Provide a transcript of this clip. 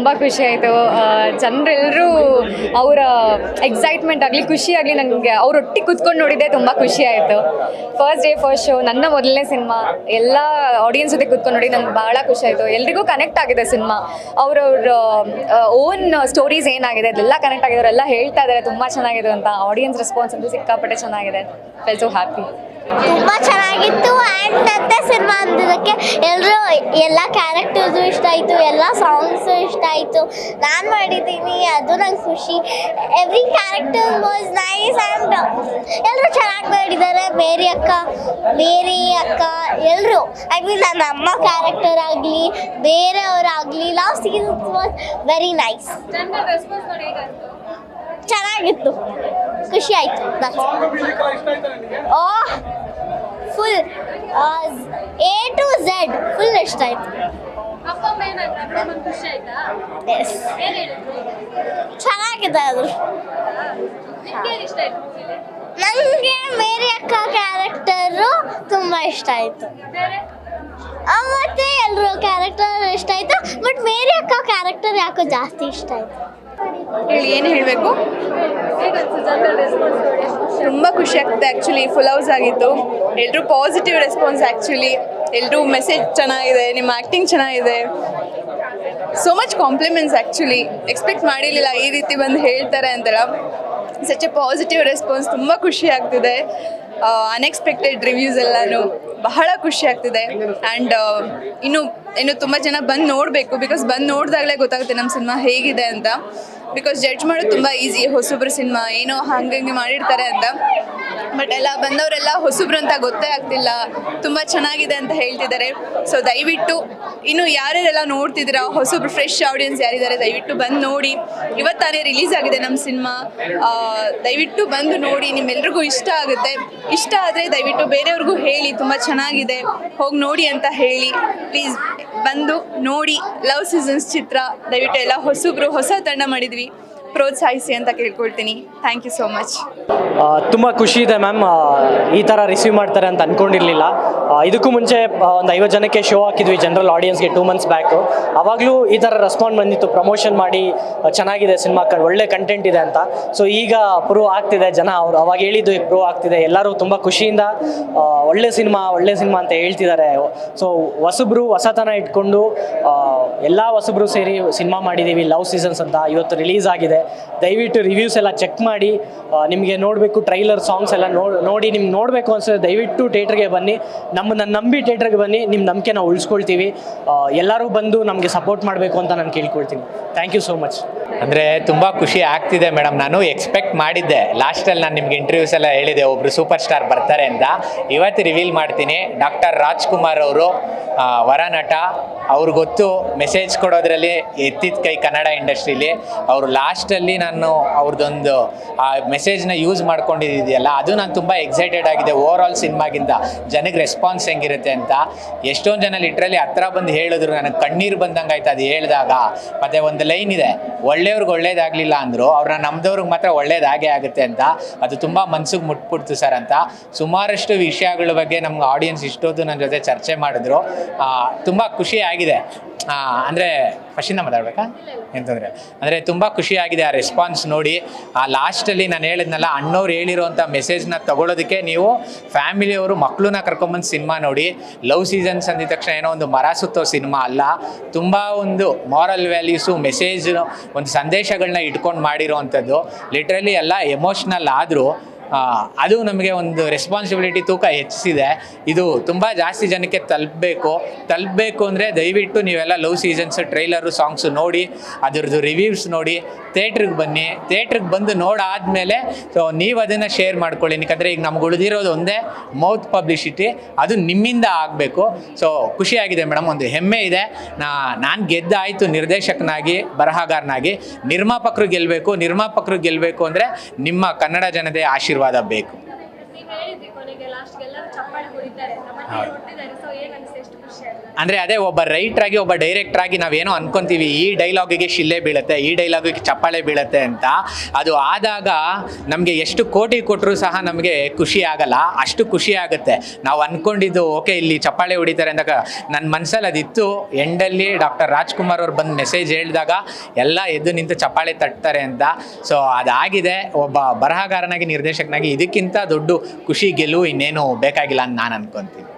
ತುಂಬ ಖುಷಿ ಆಯಿತು. ಜನರೆಲ್ಲರೂ ಅವರ ಎಕ್ಸೈಟ್ಮೆಂಟ್ ಆಗಲಿ ಖುಷಿ ಆಗಲಿ ನನಗೆ ಅವರೊಟ್ಟಿಗೆ ಕೂತ್ಕೊಂಡು ನೋಡಿದ್ದೆ ತುಂಬ ಖುಷಿ ಆಯಿತು. ಫಸ್ಟ್ ಡೇ ಫಸ್ಟ್ ಶೋ ನನ್ನ ಮೊದಲನೇ ಸಿನಿಮಾ, ಎಲ್ಲ ಆಡಿಯನ್ಸ್ ಜೊತೆ ಕೂತ್ಕೊಂಡು ನೋಡಿ ನನಗೆ ಭಾಳ ಖುಷಿ ಆಯಿತು. ಎಲ್ರಿಗೂ ಕನೆಕ್ಟ್ ಆಗಿದೆ ಸಿನಿಮಾ. ಅವ್ರವ್ರ ಓನ್ ಸ್ಟೋರೀಸ್ ಏನಾಗಿದೆ ಅದೆಲ್ಲ ಕನೆಕ್ಟ್ ಆಗಿದೆ. ಅವರೆಲ್ಲ ಹೇಳ್ತಾ ಇದ್ದಾರೆ ತುಂಬ ಚೆನ್ನಾಗಿದೆ ಅಂತ. ಆಡಿಯನ್ಸ್ ರೆಸ್ಪಾನ್ಸ್ ಅಂತೂ ಸಿಕ್ಕಾಪಟ್ಟೆ ಚೆನ್ನಾಗಿದೆ. Felt so happy. ತುಂಬ ಚೆನ್ನಾಗಿತ್ತು. ಆ್ಯಂಡ್ ಮತ್ತೆ ಸಿನಿಮಾ ಅಂದಿದ್ದಕ್ಕೆ ಎಲ್ಲರೂ ಎಲ್ಲ ಕ್ಯಾರೆಕ್ಟರ್ಸು ಇಷ್ಟ ಆಯಿತು, ಎಲ್ಲ ಸಾಂಗ್ಸು ಇಷ್ಟ ಆಯಿತು. ನಾನು ಮಾಡಿದ್ದೀನಿ, ಅದು ನಂಗೆ ಖುಷಿ. Every character was nice and ಎಲ್ಲರೂ ಚೆನ್ನಾಗಿ ಮಾಡಿದ್ದಾರೆ. ಮೇರಿ ಅಕ್ಕ ಎಲ್ಲರೂ ಐ ಮೀನ್ ನನ್ನ ಅಮ್ಮ ಕ್ಯಾರೆಕ್ಟರ್ ಆಗಲಿ ಬೇರೆಯವರಾಗಲಿ last season was very nice. ಚೆನ್ನಾಗಿತ್ತು, ಖುಷಿ ಆಯಿತು. Full A to Z full ಇಷ್ಟ ಆಯಿತು. ಚೆನ್ನಾಗಿದೆ ಅದು. ನನಗೆ ಮೇರಿ ಅಕ್ಕ ಕ್ಯಾರೆಕ್ಟರು ತುಂಬ ಇಷ್ಟ ಆಯಿತು. ಮತ್ತು ಎಲ್ಲರೂ ಕ್ಯಾರೆಕ್ಟರ್ ಇಷ್ಟ ಆಯಿತು. ಬಟ್ ಮೇರಿ ಅಕ್ಕ ಕ್ಯಾರೆಕ್ಟರ್ ಯಾಕೋ ಜಾಸ್ತಿ ಇಷ್ಟ ಆಯಿತು. ಹೇಳಿ, ಏನು ಹೇಳಬೇಕು? ತುಂಬ ಖುಷಿ ಆಗ್ತದೆ. ಆ್ಯಕ್ಚುಲಿ ಫುಲ್ ಹೌಸ್ ಆಗಿತ್ತು. ಎಲ್ಲರೂ ಪಾಸಿಟಿವ್ ರೆಸ್ಪಾನ್ಸ್. ಆ್ಯಕ್ಚುಲಿ ಎಲ್ಲರೂ ಮೆಸೇಜ್ ಚೆನ್ನಾಗಿದೆ, ನಿಮ್ಮ ಆ್ಯಕ್ಟಿಂಗ್ ಚೆನ್ನಾಗಿದೆ, so much compliments. Actually expect ಮಾಡಿರಲಿಲ್ಲ ಈ ರೀತಿ ಬಂದು ಹೇಳ್ತಾರೆ ಅಂತೆಲ್ಲ. Such A positive response. ತುಂಬ ಖುಷಿ ಆಗ್ತಿದೆ. ಅನ್ಎಕ್ಸ್ಪೆಕ್ಟೆಡ್ ರಿವ್ಯೂಸ್ ಎಲ್ಲನೂ ಬಹಳ ಖುಷಿ ಆಗ್ತಿದೆ. ಆ್ಯಂಡ್ ಇನ್ನು ತುಂಬ ಜನ ಬಂದು ನೋಡಬೇಕು. ಬಿಕಾಸ್ ಬಂದು ನೋಡಿದಾಗಲೇ ಗೊತ್ತಾಗುತ್ತೆ ನಮ್ಮ ಸಿನಿಮಾ ಹೇಗಿದೆ ಅಂತ. ಬಿಕಾಸ್ ಜಡ್ಜ್ ಮಾಡೋದು ತುಂಬ ಈಸಿ. ಹೊಸಬ್ರು ಸಿನಿಮಾ ಏನೋ ಹಂಗೆ ಮಾಡಿರ್ತಾರೆ ಅಂತ. ಬಟ್ ಎಲ್ಲ ಬಂದವರೆಲ್ಲ ಹೊಸಬ್ರು ಅಂತ ಗೊತ್ತೇ ಆಗ್ತಿಲ್ಲ, ತುಂಬ ಚೆನ್ನಾಗಿದೆ ಅಂತ ಹೇಳ್ತಿದ್ದಾರೆ. ಸೊ ದಯವಿಟ್ಟು ಇನ್ನು ಯಾರ್ಯಾರೆಲ್ಲ ನೋಡ್ತಿದ್ದೀರಾ, ಹೊಸಬ್ರು ಫ್ರೆಶ್ ಆಡಿಯನ್ಸ್ ಯಾರಿದ್ದಾರೆ, ದಯವಿಟ್ಟು ಬಂದು ನೋಡಿ. ಇವತ್ತಾನೇ ರಿಲೀಸ್ ಆಗಿದೆ ನಮ್ಮ ಸಿನಿಮಾ. ದಯವಿಟ್ಟು ಬಂದು ನೋಡಿ, ನಿಮ್ಮೆಲ್ರಿಗೂ ಇಷ್ಟ ಆಗುತ್ತೆ. ಇಷ್ಟ ಆದರೆ ದಯವಿಟ್ಟು ಬೇರೆಯವ್ರಿಗೂ ಹೇಳಿ, ತುಂಬ ಚೆನ್ನಾಗಿದೆ, ಹೋಗಿ ನೋಡಿ ಅಂತ ಹೇಳಿ. ಪ್ಲೀಸ್ ಬಂದು ನೋಡಿ. ಲವ್ ಸೀಸನ್ಸ್ ಚಿತ್ರ ದಯವಿಟ್ಟು ಎಲ್ಲ ಹೊಸಬ್ರು, ಹೊಸ ತಂಡ ಮಾಡಿದ್ವಿ, ಪ್ರೋತ್ಸಾಹಿಸಿ ಅಂತ ಕೇಳ್ಕೊಳ್ತೀನಿ. Thank you so much. ತುಂಬ ಖುಷಿ ಇದೆ ಮ್ಯಾಮ್. ಈ ಥರ ರಿಸೀವ್ ಮಾಡ್ತಾರೆ ಅಂತ ಅಂದ್ಕೊಂಡಿರಲಿಲ್ಲ. ಇದಕ್ಕೂ ಮುಂಚೆ ಒಂದು 50 ಜನಕ್ಕೆ ಶೋ ಹಾಕಿದ್ವಿ ಜನರಲ್ ಆಡಿಯನ್ಸ್ಗೆ 2 months ಬ್ಯಾಕು. ಆವಾಗಲೂ ಈ ಥರ ರೆಸ್ಪಾಂಡ್ ಬಂದಿತ್ತು, ಪ್ರಮೋಷನ್ ಮಾಡಿ ಚೆನ್ನಾಗಿದೆ ಸಿನಿಮಾ, ಒಳ್ಳೆ ಕಂಟೆಂಟ್ ಇದೆ ಅಂತ. ಸೊ ಈಗ ಪ್ರೂವ್ ಆಗ್ತಿದೆ. ಜನ ಅವರು ಅವಾಗ ಹೇಳಿದ್ದು ಪ್ರೂವ್ ಆಗ್ತಿದೆ. ಎಲ್ಲರೂ ತುಂಬ ಖುಷಿಯಿಂದ ಒಳ್ಳೆ ಸಿನಿಮಾ ಅಂತ ಹೇಳ್ತಿದ್ದಾರೆ. ಸೊ ಹೊಸತನ ಇಟ್ಕೊಂಡು ಎಲ್ಲ ಹೊಸಬ್ರು ಸೇರಿ ಸಿನಿಮಾ ಮಾಡಿದ್ದೀವಿ, ಲವ್ ಸೀಸನ್ಸ್ ಅಂತ. ಇವತ್ತು ರಿಲೀಸ್ ಆಗಿದೆ. ದಯವಿಟ್ಟು ರಿವ್ಯೂಸ್ ಎಲ್ಲ ಚೆಕ್ ಮಾಡಿ. ನಿಮಗೆ ನೋಡಬೇಕು ಟ್ರೈಲರ್, ಸಾಂಗ್ಸ್ ಎಲ್ಲ ನೋಡಿ ನಿಮ್ಗೆ ನೋಡಬೇಕು ಅನ್ಸಿದ್ರೆ ದಯವಿಟ್ಟು ಥಿಯೇಟ್ರಿಗೆ ಬನ್ನಿ. ನಮ್ಮನ್ನು ನಂಬಿ ಥಿಯೇಟ್ರಿಗೆ ಬನ್ನಿ. ನಿಮ್ಮ ನಂಬಿಕೆ ನಾವು ಉಳಿಸ್ಕೊಳ್ತೀವಿ. ಎಲ್ಲರೂ ಬಂದು ನಮಗೆ ಸಪೋರ್ಟ್ ಮಾಡಬೇಕು ಅಂತ ನಾನು ಕೇಳ್ಕೊಳ್ತೀನಿ. Thank you so much. ಅಂದರೆ ತುಂಬ ಖುಷಿ ಆಗ್ತಿದೆ ಮೇಡಮ್. ನಾನು ಎಕ್ಸ್ಪೆಕ್ಟ್ ಮಾಡಿದ್ದೆ. ಲಾಸ್ಟಲ್ಲಿ ನಾನು ನಿಮ್ಗೆ ಇಂಟರ್ವ್ಯೂಸ್ ಎಲ್ಲ ಹೇಳಿದೆ ಒಬ್ಬರು ಸೂಪರ್ ಸ್ಟಾರ್ ಬರ್ತಾರೆ ಅಂತ. ಇವತ್ತು ರಿವೀಲ್ ಮಾಡ್ತೀನಿ. ಡಾಕ್ಟರ್ ರಾಜ್ಕುಮಾರ್ ಅವರು ವರನಟ. ಅವ್ರು ಗೊತ್ತು ಮೆಸೇಜ್ ಕೊಡೋದ್ರಲ್ಲಿ ಎತ್ತಿದ ಕೈ ಕನ್ನಡ ಇಂಡಸ್ಟ್ರೀಲಿ. ಅವರು ಲಾಸ್ಟಲ್ಲಿ ನಾನು ಅವ್ರದ್ದೊಂದು ಆ ಮೆಸೇಜ್ನ ಯೂಸ್ ಮಾಡ್ಕೊಂಡಿದ್ದೀಯಲ್ಲ, ಅದು ನಾನು ತುಂಬ ಎಕ್ಸೈಟೆಡ್ ಆಗಿದೆ. ಓವರ್ ಆಲ್ ಸಿನಿಮಾಗಿಂತ ಜನಕ್ಕೆ ರೆಸ್ಪಾನ್ಸ್ ಹೆಂಗಿರುತ್ತೆ ಅಂತ. ಎಷ್ಟೊಂದು ಜನ ಲಿಟ್ರಲಿ ಹತ್ರ ಬಂದು ಹೇಳಿದ್ರು, ನನಗೆ ಕಣ್ಣೀರು ಬಂದಂಗೆ ಆಯ್ತು ಅದು ಹೇಳಿದಾಗ. ಮತ್ತು ಒಂದು ಲೈನ್ ಇದೆ, ಒಳ್ಳೆಯವ್ರಿಗೆ ಒಳ್ಳೇದಾಗಲಿಲ್ಲ ಅಂದರು, ಅವ್ರನ್ನ ನಮ್ದವ್ರಿಗೆ ಮಾತ್ರ ಒಳ್ಳೇದಾಗೇ ಆಗುತ್ತೆ ಅಂತ. ಅದು ತುಂಬ ಮನ್ಸಿಗೆ ಮುಟ್ಬಿಡ್ತು ಸರ್ ಅಂತ. ಸುಮಾರಷ್ಟು ವಿಷಯಗಳ ಬಗ್ಗೆ ನಮ್ಗೆ ಆಡಿಯನ್ಸ್ ಇಷ್ಟೊತ್ತು ನನ್ನ ಜೊತೆ ಚರ್ಚೆ ಮಾಡಿದ್ರು. ತುಂಬ ಖುಷಿ ಆಗಿದೆ. ಅಂದರೆ ಫಸ್ಟಿಂದ ಮಾತಾಡ್ಬೇಕಾ ಎಂತಂದರೆ, ಅಂದರೆ ತುಂಬ ಖುಷಿಯಾಗಿದೆ ಆ ರೆಸ್ಪಾನ್ಸ್ ನೋಡಿ. ಆ ಲಾಸ್ಟಲ್ಲಿ ನಾನು ಹೇಳಿದ್ನಲ್ಲ, ಅಣ್ಣವ್ರು ಹೇಳಿರೋಂಥ ಮೆಸೇಜ್ನ ತೊಗೊಳೋದಕ್ಕೆ ನೀವು ಫ್ಯಾಮಿಲಿಯವರು ಮಕ್ಕಳನ್ನ ಕರ್ಕೊಂಬಂದು ಸಿನಿಮಾ ನೋಡಿ. ಲವ್ ಸೀಸನ್ಸ್ ಅಂದಿದ ತಕ್ಷಣ ಏನೋ ಒಂದು ಮರ ಸುತ್ತೋ ಸಿನಿಮಾ ಅಲ್ಲ. ತುಂಬ ಒಂದು ಮಾರಲ್ ವ್ಯಾಲ್ಯೂಸು, ಮೆಸೇಜ್, ಒಂದು ಸಂದೇಶಗಳನ್ನ ಇಟ್ಕೊಂಡು ಮಾಡಿರೋ ಅಂಥದ್ದು. ಲಿಟ್ರಲಿ ಎಲ್ಲ ಎಮೋಷ್ನಲ್ ಆದರೂ ಅದು ನಮಗೆ ಒಂದು ರೆಸ್ಪಾನ್ಸಿಬಿಲಿಟಿ ತೂಕ ಹೆಚ್ಚಿಸಿದೆ. ಇದು ತುಂಬ ಜಾಸ್ತಿ ಜನಕ್ಕೆ ತಲುಪಬೇಕು ಅಂದರೆ ದಯವಿಟ್ಟು ನೀವೆಲ್ಲ ಲವ್ ಸೀಸನ್ಸ್ ಟ್ರೈಲರು, ಸಾಂಗ್ಸು ನೋಡಿ, ಅದರದ್ದು ರಿವ್ಯೂಸ್ ನೋಡಿ, ಥಿಯೇಟ್ರಿಗೆ ಬನ್ನಿ. ಥಿಯೇಟ್ರಿಗೆ ಬಂದು ನೋಡಾದಮೇಲೆ ಸೊ ನೀವು ಅದನ್ನು ಶೇರ್ ಮಾಡ್ಕೊಳ್ಳಿ. ಯಾಕಂದರೆ ಈಗ ನಮ್ಗೆ ಉಳಿದಿರೋದು ಒಂದೇ ಮೌತ್ ಪಬ್ಲಿಸಿಟಿ, ಅದು ನಿಮ್ಮಿಂದ ಆಗಬೇಕು. ಸೊ ಖುಷಿಯಾಗಿದೆ ಮೇಡಮ್, ಒಂದು ಹೆಮ್ಮೆ ಇದೆ. ನಾನು ಗೆದ್ದಾಯಿತು ನಿರ್ದೇಶಕನಾಗಿ, ಬರಹಗಾರನಾಗಿ. ನಿರ್ಮಾಪಕರು ಗೆಲ್ಲಬೇಕು ಅಂದರೆ ನಿಮ್ಮ ಕನ್ನಡ ಜನತೆ ಆಶೀರ್ವಾದ ಬೇಕು. ನೀವು ಹೇಳಿದ್ರಿ ಕೊನೆಗೆ ಲಾಸ್ಟ್ ಎಲ್ಲರೂ ಚಪ್ಪಾಳೆ ಹೊಡಿತಾರೆ, ನಮ್ಮ ಹೊರಟಿದ್ದಾರೆ. ಸೊ ಏನು ಅನಿಸ್ತು, ಎಷ್ಟು ಖುಷಿ ಆಯ್ತು? ಅಂದರೆ ಅದೇ ಒಬ್ಬ ರೈಟ್ರಾಗಿ ಒಬ್ಬ ಡೈರೆಕ್ಟ್ರಾಗಿ ನಾವೇನೋ ಅನ್ಕೊಂತೀವಿ ಈ ಡೈಲಾಗಿಗೆ ಶಿಲ್ಲೆ ಬೀಳುತ್ತೆ, ಈ ಡೈಲಾಗಿಗೆ ಚಪ್ಪಾಳೆ ಬೀಳುತ್ತೆ ಅಂತ. ಅದು ಆದಾಗ ನಮಗೆ ಎಷ್ಟು ಕೋಟಿ ಕೊಟ್ಟರು ಸಹ ನಮಗೆ ಖುಷಿ ಆಗಲ್ಲ, ಅಷ್ಟು ಖುಷಿ ಆಗುತ್ತೆ. ನಾವು ಅಂದ್ಕೊಂಡಿದ್ದು ಓಕೆ ಇಲ್ಲಿ ಚಪ್ಪಾಳೆ ಹೊಡಿತಾರೆ ಅಂದಾಗ ನನ್ನ ಮನಸ್ಸಲ್ಲಿ ಅದಿತ್ತು. ಎಂಡಲ್ಲಿ ಡಾಕ್ಟರ್ ರಾಜ್ಕುಮಾರ್ ಅವ್ರು ಬಂದು ಮೆಸೇಜ್ ಹೇಳಿದಾಗ ಎಲ್ಲ ಎದ್ದು ನಿಂತು ಚಪ್ಪಾಳೆ ತಟ್ತಾರೆ ಅಂತ. ಸೊ ಅದಾಗಿದೆ. ಒಬ್ಬ ಬರಹಗಾರನಾಗಿ ನಿರ್ದೇಶಕನಾಗಿ ಇದಕ್ಕಿಂತ ದೊಡ್ಡ ಖುಷಿ ಗೆಲುವು ಇನ್ನೇನು ಬೇಕಾಗಿಲ್ಲ ಅಂತ ನಾನು ಅನ್ಕೊತೀನಿ.